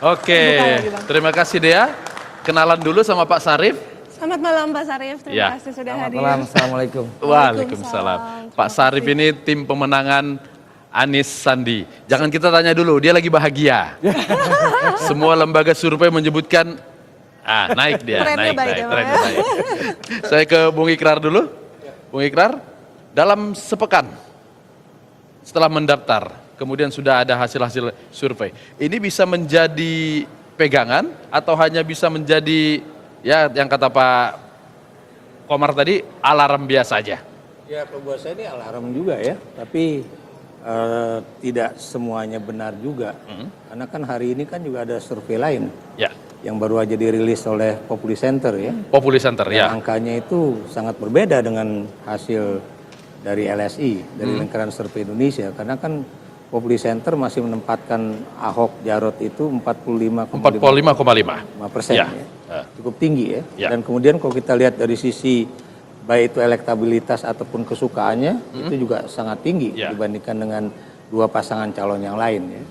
Oke, terima kasih Dea. Kenalan dulu sama Pak Sarif. Selamat malam Pak Sarif, terima kasih sudah hadir. Selamat malam, Assalamualaikum. Waalaikumsalam. Pak Sarif ini tim pemenangan Anies Sandi. Jangan kita tanya dulu, dia lagi bahagia. Semua lembaga survei menyebutkan naik dia, Trennya baik ya, Pak. trennya baik. Saya ke Bung Ikrar dulu. Bung Ikrar, dalam sepekan setelah mendaftar, kemudian sudah ada hasil-hasil survei. Ini bisa menjadi pegangan atau hanya bisa menjadi ya yang kata Pak Komar tadi alarm biasa aja? Ya, kalau buat saya ini alarm juga ya, tapi tidak semuanya benar juga. Karena kan hari ini kan juga ada survei lain yang baru aja dirilis oleh Populi Center ya. Populi Center ya. Angkanya itu sangat berbeda dengan hasil dari LSI, dari Lingkaran Survei Indonesia. Karena kan Populi Center masih menempatkan Ahok Jarot itu 45,5%. Ya. Cukup tinggi ya. Dan kemudian kalau kita lihat dari sisi baik itu elektabilitas ataupun kesukaannya itu juga sangat tinggi dibandingkan dengan dua pasangan calon yang lain ya.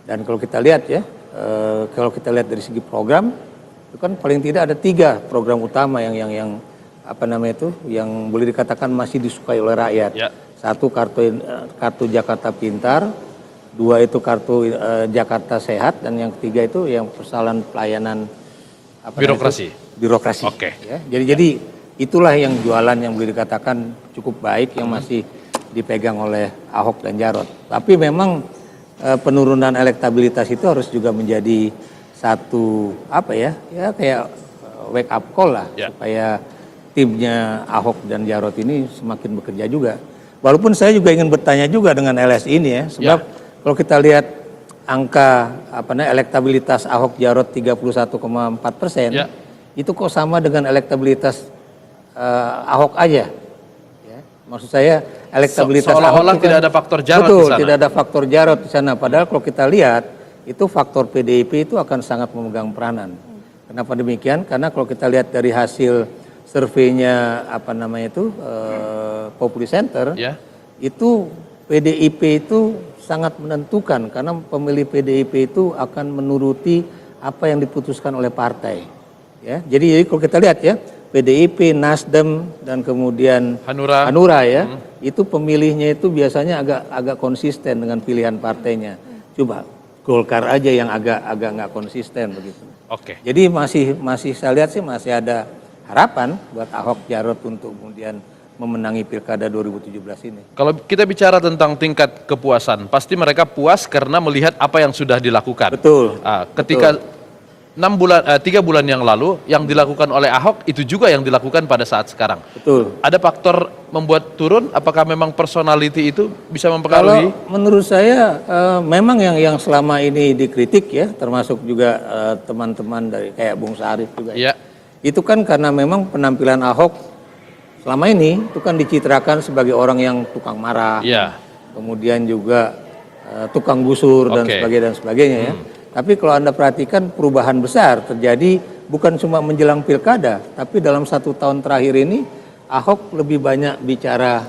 Dan kalau kita lihat ya, kalau kita lihat dari segi program itu kan paling tidak ada 3 program utama yang apa namanya itu yang boleh dikatakan masih disukai oleh rakyat. Satu kartu Jakarta Pintar, 2 itu kartu Jakarta Sehat, dan yang ketiga itu yang persoalan pelayanan birokrasi. Oke. Ya. Jadi itulah yang jualan yang boleh dikatakan cukup baik yang masih dipegang oleh Ahok dan Jarot. Tapi memang penurunan elektabilitas itu harus juga menjadi satu apa ya kayak wake up call lah supaya timnya Ahok dan Jarot ini semakin bekerja juga. Walaupun saya juga ingin bertanya juga dengan LSI ini ya, sebab kalau kita lihat angka elektabilitas Ahok Jarot 31,4%, itu kok sama dengan elektabilitas Ahok aja, ya. Maksud saya elektabilitas seolah-olah Ahok tidak ada faktor Jarot betul, di sana. tidak ada faktor Jarot di sana. Padahal kalau kita lihat itu faktor PDIP itu akan sangat memegang peranan. Kenapa demikian? Karena kalau kita lihat dari hasil surveinya Populi Center, itu PDIP itu sangat menentukan karena pemilih PDIP itu akan menuruti apa yang diputuskan oleh partai. Ya, jadi kalau kita lihat ya. PDIP, Nasdem, dan kemudian Hanura ya, itu pemilihnya itu biasanya agak konsisten dengan pilihan partainya. Coba Golkar aja yang agak nggak konsisten begitu. Jadi masih saya lihat sih masih ada harapan buat Ahok Jarot untuk kemudian memenangi Pilkada 2017 ini. Kalau kita bicara tentang tingkat kepuasan, pasti mereka puas karena melihat apa yang sudah dilakukan. Betul. Ketika 3 bulan yang lalu yang dilakukan oleh Ahok itu juga yang dilakukan pada saat sekarang. Betul. Ada faktor membuat turun? Apakah memang personality itu bisa mempengaruhi? Kalau menurut saya memang yang selama ini dikritik ya, termasuk juga teman-teman dari kayak Bung Sarif juga. Itu kan karena memang penampilan Ahok selama ini itu kan dicitrakan sebagai orang yang tukang marah, kemudian juga tukang gusur dan sebagainya ya. Tapi kalau Anda perhatikan perubahan besar terjadi bukan cuma menjelang pilkada, tapi dalam 1 tahun terakhir ini Ahok lebih banyak bicara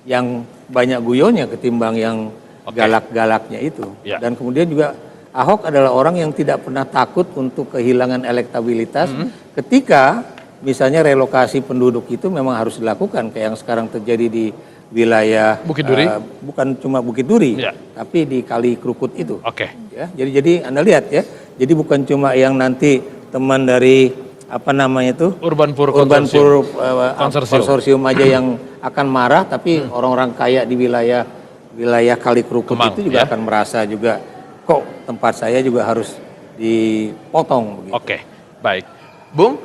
yang banyak guyonnya ketimbang yang galak-galaknya itu. Dan kemudian juga Ahok adalah orang yang tidak pernah takut untuk kehilangan elektabilitas ketika misalnya relokasi penduduk itu memang harus dilakukan kayak yang sekarang terjadi di wilayah Bukit Duri, bukan cuma Bukit Duri, tapi di Kali Krukut itu. Ya, jadi Anda lihat ya, jadi bukan cuma yang nanti teman dari Urban Pur konsorsium aja yang akan marah, tapi orang-orang kaya di wilayah Kali Krukut itu juga akan merasa juga kok tempat saya juga harus dipotong. Begitu. Baik, Bung.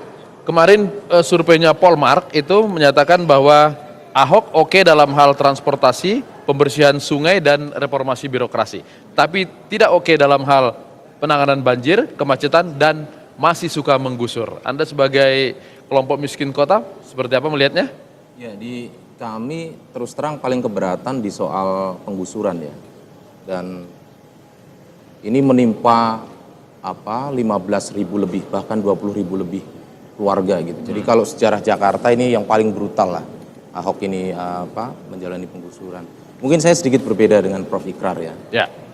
Kemarin surveinya Polmark itu menyatakan bahwa Ahok dalam hal transportasi, pembersihan sungai, dan reformasi birokrasi. Tapi tidak dalam hal penanganan banjir, kemacetan, dan masih suka menggusur. Anda sebagai kelompok miskin kota, seperti apa melihatnya? Ya, di kami terus terang paling keberatan di soal penggusuran ya. Dan ini menimpa 15.000 lebih, bahkan 20.000 lebih keluarga gitu. Jadi kalau sejarah Jakarta ini yang paling brutal lah. Ahok ini menjalani penggusuran. Mungkin saya sedikit berbeda dengan Prof. Ikrar ya.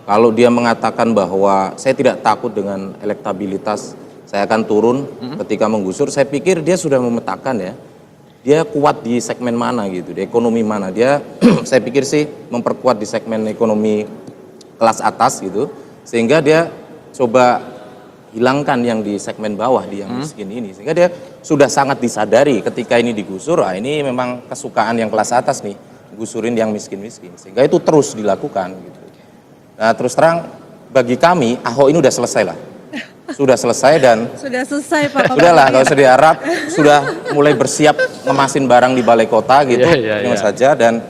Kalau dia mengatakan bahwa saya tidak takut dengan elektabilitas, saya akan turun ketika menggusur, saya pikir dia sudah memetakan ya. Dia kuat di segmen mana gitu, di ekonomi mana. Dia saya pikir sih memperkuat di segmen ekonomi kelas atas gitu. Sehingga dia coba hilangkan yang di segmen bawah, di yang miskin ini. Sehingga dia sudah sangat disadari ketika ini digusur, ini memang kesukaan yang kelas atas nih, gusurin yang miskin-miskin. Sehingga itu terus dilakukan gitu. Nah terus terang bagi kami Ahok ini udah selesai lah. Sudah selesai dan Sudah selesai Pak. sudahlah, nggak usah diharap, sudah mulai bersiap ngemasin barang di balai kota gitu, ini saja. Dan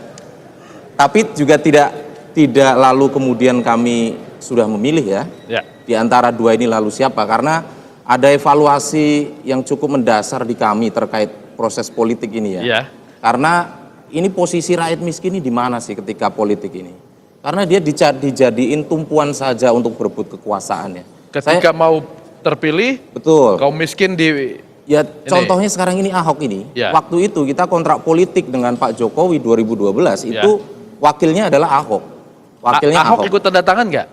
tapi juga tidak lalu kemudian kami sudah memilih ya. Di antara dua ini lalu siapa? Karena ada evaluasi yang cukup mendasar di kami terkait proses politik ini ya. Karena ini posisi rakyat miskin ini di mana sih ketika politik ini? Karena dia dijadiin tumpuan saja untuk berebut kekuasaan ya. Ketika mau terpilih, betul. Kaum miskin di ya contohnya sekarang ini Ahok ini, waktu itu kita kontrak politik dengan Pak Jokowi 2012 itu wakilnya adalah Ahok. Wakilnya Ahok ikut tanda tangan nggak?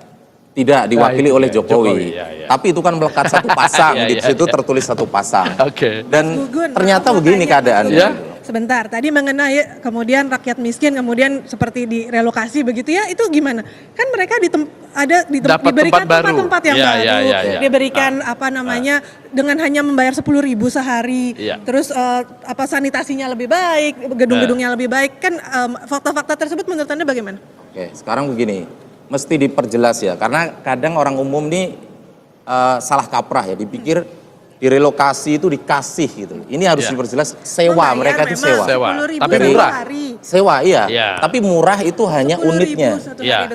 Tidak, diwakili oleh Jokowi. Tapi itu kan melekat satu pasang, di situ tertulis satu pasang. Dan ternyata begini keadaannya. Sebentar, tadi mengenai kemudian rakyat miskin, kemudian seperti direlokasi begitu ya, itu gimana? Kan mereka diberikan tempat-tempat yang baru, diberikan apa namanya, dengan hanya membayar 10.000 sehari, terus sanitasinya lebih baik, gedung-gedungnya lebih baik, kan fakta-fakta tersebut menurut Anda bagaimana? Oke, sekarang begini, mesti diperjelas ya, karena kadang orang umum nih salah kaprah ya, dipikir direlokasi itu dikasih gitu. Ini harus diperjelas, sewa, mereka itu sewa. Tapi murah. Sewa iya. Tapi murah itu hanya unitnya.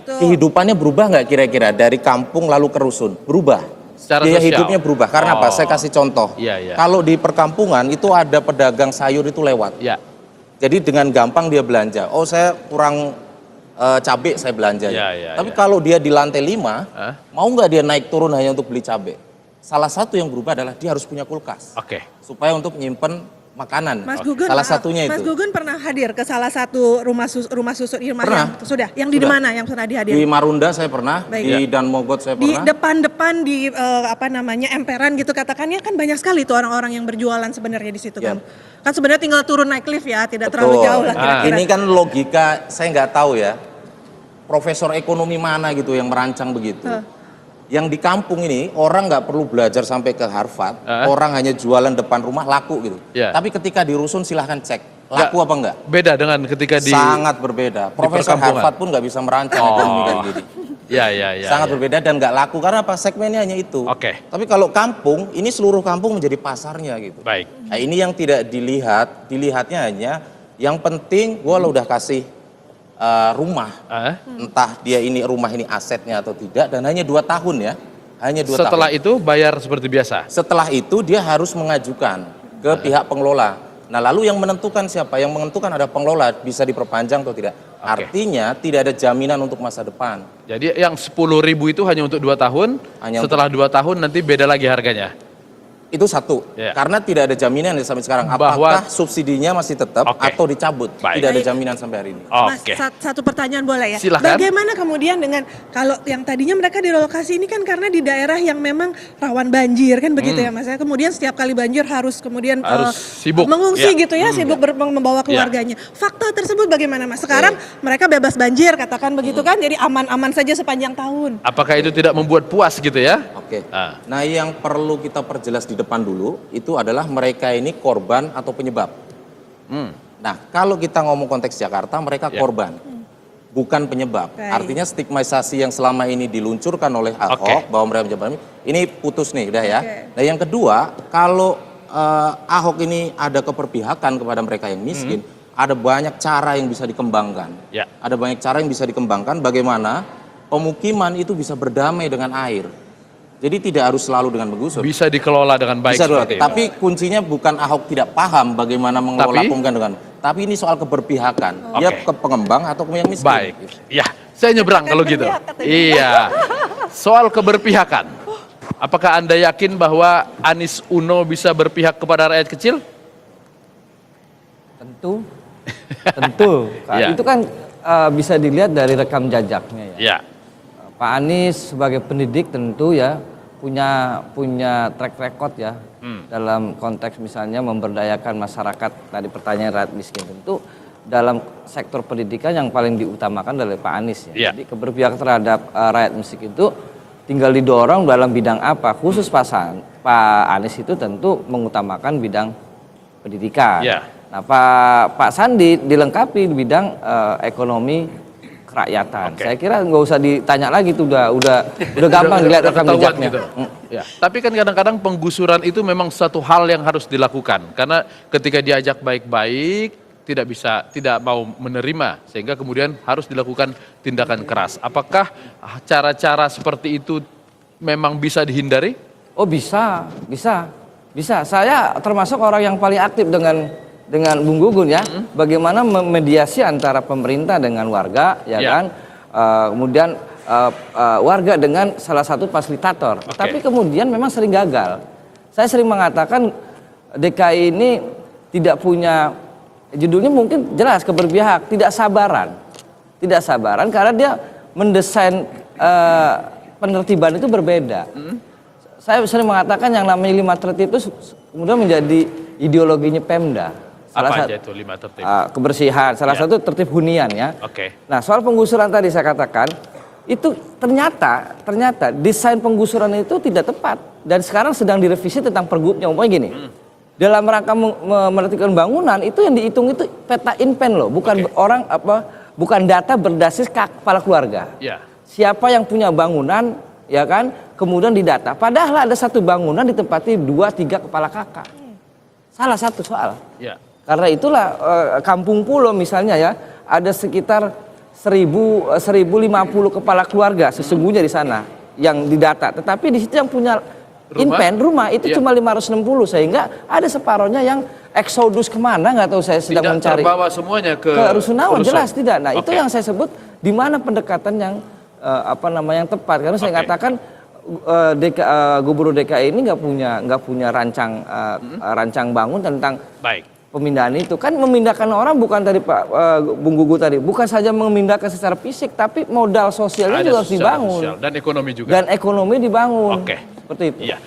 Kehidupannya berubah nggak kira-kira dari kampung lalu ke rusun? Berubah. Biaya hidupnya berubah. Karena apa? Saya kasih contoh. Kalau di perkampungan itu ada pedagang sayur itu lewat. Jadi dengan gampang dia belanja. Oh saya kurang cabai saya belanja. Tapi kalau dia di lantai 5, mau nggak dia naik turun hanya untuk beli cabai? Salah satu yang berubah adalah dia harus punya kulkas. Supaya untuk menyimpan makanan. Mas Gugun, salah satunya itu. Mas Gugun pernah hadir ke salah satu rumah susun Irma? Sudah. Yang di mana yang pernah dihadiri? Di Marunda saya pernah, di Dan Mogot saya pernah. Di depan-depan di emperan gitu katakannya kan banyak sekali tuh orang-orang yang berjualan sebenarnya di situ kan. Kan sebenarnya tinggal turun naik lift ya, tidak terlalu jauh lah kira-kira. Ini kan logika, saya nggak tahu ya. Profesor ekonomi mana gitu yang merancang begitu. Yang di kampung ini orang nggak perlu belajar sampai ke Harvard, orang hanya jualan depan rumah laku gitu. Tapi ketika di rusun silahkan cek, laku apa enggak? Beda dengan ketika di sangat berbeda. Profesor Harvard pun nggak bisa merancang ekonomi kayak gini. Sangat berbeda dan nggak laku karena apa? Segmennya hanya itu. Tapi kalau kampung, ini seluruh kampung menjadi pasarnya gitu. Nah, ini yang tidak dilihatnya hanya yang penting gue udah kasih rumah, entah dia ini rumah ini asetnya atau tidak, dan hanya 2 tahun ya, hanya 2 tahun. Setelah itu bayar seperti biasa? Setelah itu dia harus mengajukan ke pihak pengelola. Nah lalu yang menentukan siapa? Yang menentukan ada pengelola, bisa diperpanjang atau tidak. Artinya tidak ada jaminan untuk masa depan. Jadi yang 10.000 itu hanya untuk 2 tahun, setelah 2 tahun nanti beda lagi harganya? Itu satu, karena tidak ada jaminan sampai sekarang. Apakah subsidinya masih tetap atau dicabut? Tidak ada jaminan sampai hari ini. Mas, satu pertanyaan boleh ya? Silahkan. Bagaimana kemudian dengan, kalau yang tadinya mereka direlokasi ini kan karena di daerah yang memang rawan banjir kan begitu ya Mas? Kemudian setiap kali banjir harus kemudian sibuk mengungsi gitu ya, sibuk membawa keluarganya. Fakta tersebut bagaimana Mas? Sekarang mereka bebas banjir katakan begitu kan, jadi aman-aman saja sepanjang tahun. Apakah itu tidak membuat puas gitu ya? Nah yang perlu kita perjelas di depan dulu itu adalah mereka ini korban atau penyebab. Nah kalau kita ngomong konteks Jakarta, mereka korban, bukan penyebab. Artinya stigmatisasi yang selama ini diluncurkan oleh Ahok bahwa mereka penyebab ini putus nih udah ya. Nah yang kedua, kalau Ahok ini ada keperpihakan kepada mereka yang miskin, ada banyak cara yang bisa dikembangkan. Ada banyak cara yang bisa dikembangkan bagaimana pemukiman itu bisa berdamai dengan air. Jadi tidak harus selalu dengan menggusur. Bisa dikelola dengan baik. Tapi kuncinya bukan Ahok tidak paham bagaimana mengelola pemukiman dengan. Tapi ini soal keberpihakan. Dia ke pengembang atau ke yang miskin. Baik. Ya, saya nyebrang kalau gitu. Iya. Soal keberpihakan. Apakah Anda yakin bahwa Anies Uno bisa berpihak kepada rakyat kecil? Tentu. Itu kan bisa dilihat dari rekam jejaknya ya. Pak Anies sebagai pendidik tentu ya punya track record ya dalam konteks misalnya memberdayakan masyarakat. Tadi pertanyaan rakyat miskin, tentu dalam sektor pendidikan yang paling diutamakan dari Pak Anies ya. Jadi keberpihakan terhadap rakyat miskin itu tinggal didorong dalam bidang apa. Khusus Pak Anies itu tentu mengutamakan bidang pendidikan. Nah Pak Sandi dilengkapi di bidang ekonomi kerakyatan. Saya kira nggak usah ditanya lagi tuh, udah gampang dilihat rekam jejaknya. Gitu. Ya. Tapi kan kadang-kadang penggusuran itu memang satu hal yang harus dilakukan, karena ketika diajak baik-baik tidak mau menerima, sehingga kemudian harus dilakukan tindakan keras. Apakah cara-cara seperti itu memang bisa dihindari? Oh bisa. Saya termasuk orang yang paling aktif dengan Bung Gugun ya, bagaimana memediasi antara pemerintah dengan warga, kan, kemudian warga dengan salah satu fasilitator. Tapi kemudian memang sering gagal. Saya sering mengatakan DKI ini tidak punya, judulnya mungkin jelas keberpihak, tidak sabaran karena dia mendesain penertiban itu berbeda. Saya sering mengatakan yang namanya 5 tertib itu kemudian menjadi ideologinya Pemda. Apa aja itu 5 tertib? Kebersihan, salah satu tertib hunian ya. Nah soal penggusuran tadi saya katakan, itu ternyata desain penggusuran itu tidak tepat. Dan sekarang sedang direvisi tentang pergubnya, umpamanya gini. Dalam rangka menertibkan bangunan itu yang dihitung itu peta inpen loh, bukan bukan data berbasis kepala keluarga. Siapa yang punya bangunan, ya kan, kemudian didata. Padahal ada satu bangunan ditempati 2-3 kepala kakak. Salah satu soal. Karena itulah Kampung Pulo misalnya ya, ada sekitar 1.050 kepala keluarga sesungguhnya di sana yang didata. Tetapi di situ yang punya rumah itu cuma 560, sehingga ada separohnya yang eksodus kemana nggak tahu, saya sedang mencari. Tidak terbawa semuanya ke Rusunawa, jelas tidak. Nah itu yang saya sebut di mana pendekatan yang yang tepat. Karena saya katakan Gubernur DKI ini nggak punya rancang bangun tentang pemindahan itu. Kan memindahkan orang bukan tadi Pak Bung Gugu tadi, bukan saja memindahkan secara fisik, tapi modal sosialnya juga harus dibangun. Dan ekonomi juga. Dan ekonomi dibangun. Seperti itu. Iya.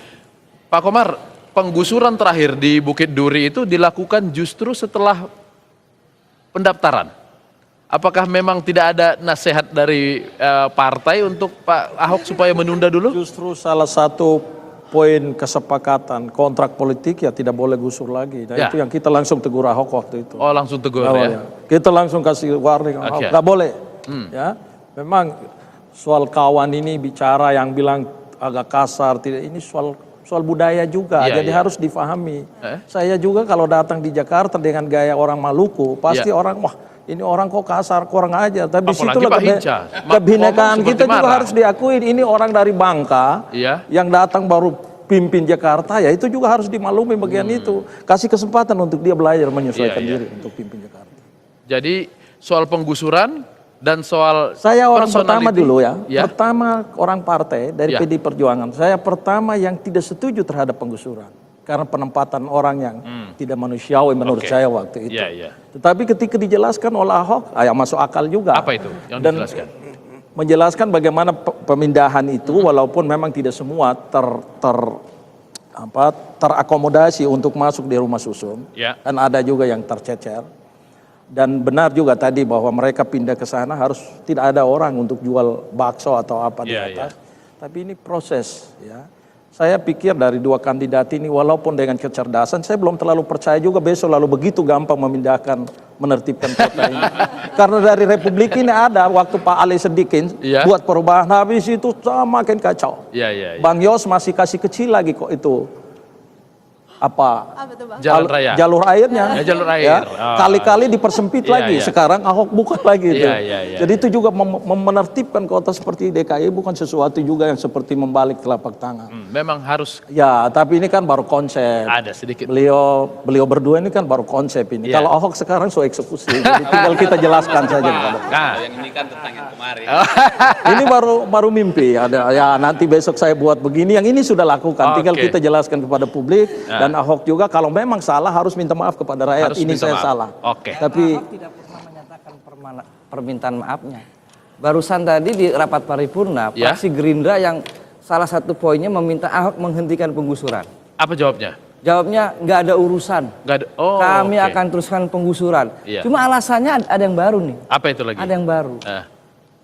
Pak Komar, penggusuran terakhir di Bukit Duri itu dilakukan justru setelah pendaftaran. Apakah memang tidak ada nasihat dari partai untuk Pak Ahok supaya menunda dulu? Justru salah satu poin kesepakatan kontrak politik ya tidak boleh gusur lagi. Nah itu yang kita langsung tegur Ahok waktu itu. Oh langsung tegur ya? Kita langsung kasih warning Ahok, nggak boleh. Ya, memang soal kawan ini bicara yang bilang agak kasar, tidak, ini soal budaya juga, jadi harus difahami. Saya juga kalau datang di Jakarta dengan gaya orang Maluku, pasti orang wah ini orang kok kasar, kurang aja. Tapi situlah kebinekaan kita juga harus diakui. Ini orang dari Bangka yang datang baru pimpin Jakarta, ya itu juga harus dimaklumi bagian itu. Kasih kesempatan untuk dia belajar menyesuaikan diri untuk pimpin Jakarta. Jadi soal penggusuran dan soal saya orang pertama dulu ya. Pertama orang partai dari PD Perjuangan. Saya pertama yang tidak setuju terhadap penggusuran. Karena penempatan orang yang tidak manusiawi menurut saya waktu itu. Tetapi ketika dijelaskan oleh Ahok, ya masuk akal juga. Apa itu yang dijelaskan? Menjelaskan bagaimana pemindahan itu walaupun memang tidak semua terakomodasi untuk masuk di rumah susun. Dan ada juga yang tercecer. Dan benar juga tadi bahwa mereka pindah ke sana harus tidak ada orang untuk jual bakso atau apa di atas. Tapi ini proses ya. Saya pikir dari dua kandidat ini walaupun dengan kecerdasan, saya belum terlalu percaya juga besok lalu begitu gampang memindahkan, menertibkan kota ini. Karena dari Republik ini ada waktu Pak Ali Sedikin buat perubahan, habis itu makin kacau. Bang Yos masih kasih kecil lagi kok itu. Jalan raya, jalur airnya, jalur air. Kali-kali dipersempit lagi. Sekarang Ahok buka lagi itu. Jadi itu juga menertibkan kota seperti DKI bukan sesuatu juga yang seperti membalik telapak tangan. Memang harus. Ya, tapi ini kan baru konsep. Ada sedikit. Beliau berdua ini kan baru konsep ini. Kalau Ahok sekarang so eksekusi. Jadi tinggal kita jelaskan saja kepada. Yang ini kan tentang yang kemarin. Ini baru mimpi. Ada ya nanti besok saya buat begini. Yang ini sudah lakukan. Tinggal kita jelaskan kepada publik. Dan Ahok juga kalau memang salah harus minta maaf kepada rakyat. Ini saya salah. Tapi Ahok tidak pernah menyatakan permintaan maafnya. barusan tadi di rapat paripurna, Ya. fraksi Gerindra yang salah satu poinnya meminta Ahok menghentikan penggusuran. Apa jawabnya? Jawabnya nggak ada urusan. Nggak ada. Oh, Kami oke. akan teruskan penggusuran. Iya. Cuma alasannya ada yang baru nih. Apa itu lagi? Ada yang baru. Ah,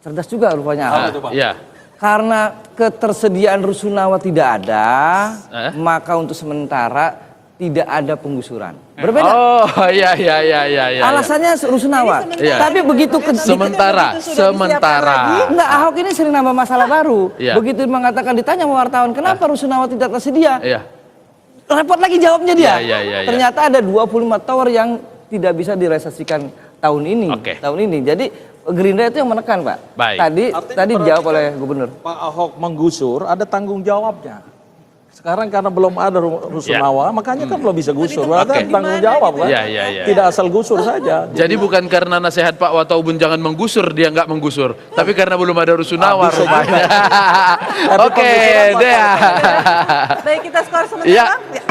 Cerdas juga rupanya Ahok. iya. Karena ketersediaan rusunawa tidak ada, maka untuk sementara tidak ada penggusuran. Berbeda. Oh, iya. Alasannya rusunawa. Iya. Tapi begitu Sementara. Enggak, Ahok ini sering nambah masalah baru. Iya. Begitu mengatakan ditanya sama wartawan, kenapa rusunawa tidak tersedia? Iya. Repot lagi jawabnya dia. Iya. Ternyata ada 25 tower yang tidak bisa direalisasikan tahun ini. Oke. Tahun ini. Jadi Gerindra itu yang menekan, Pak. Baik. Tadi dijawab oleh gubernur. Pak Ahok menggusur ada tanggung jawabnya. Sekarang karena belum ada rusunawa, makanya kan belum bisa gusur. Berarti Oke. ada tanggung jawab kan? Iya. Tidak asal gusur saja. Jadi bukan karena nasihat Pak Wataubun jangan menggusur, dia nggak menggusur. Tapi karena belum ada rusunawa bisa rupanya. Tapi Oke, penggusuran deh. Baik, kita skor sementara. Iya. Ya.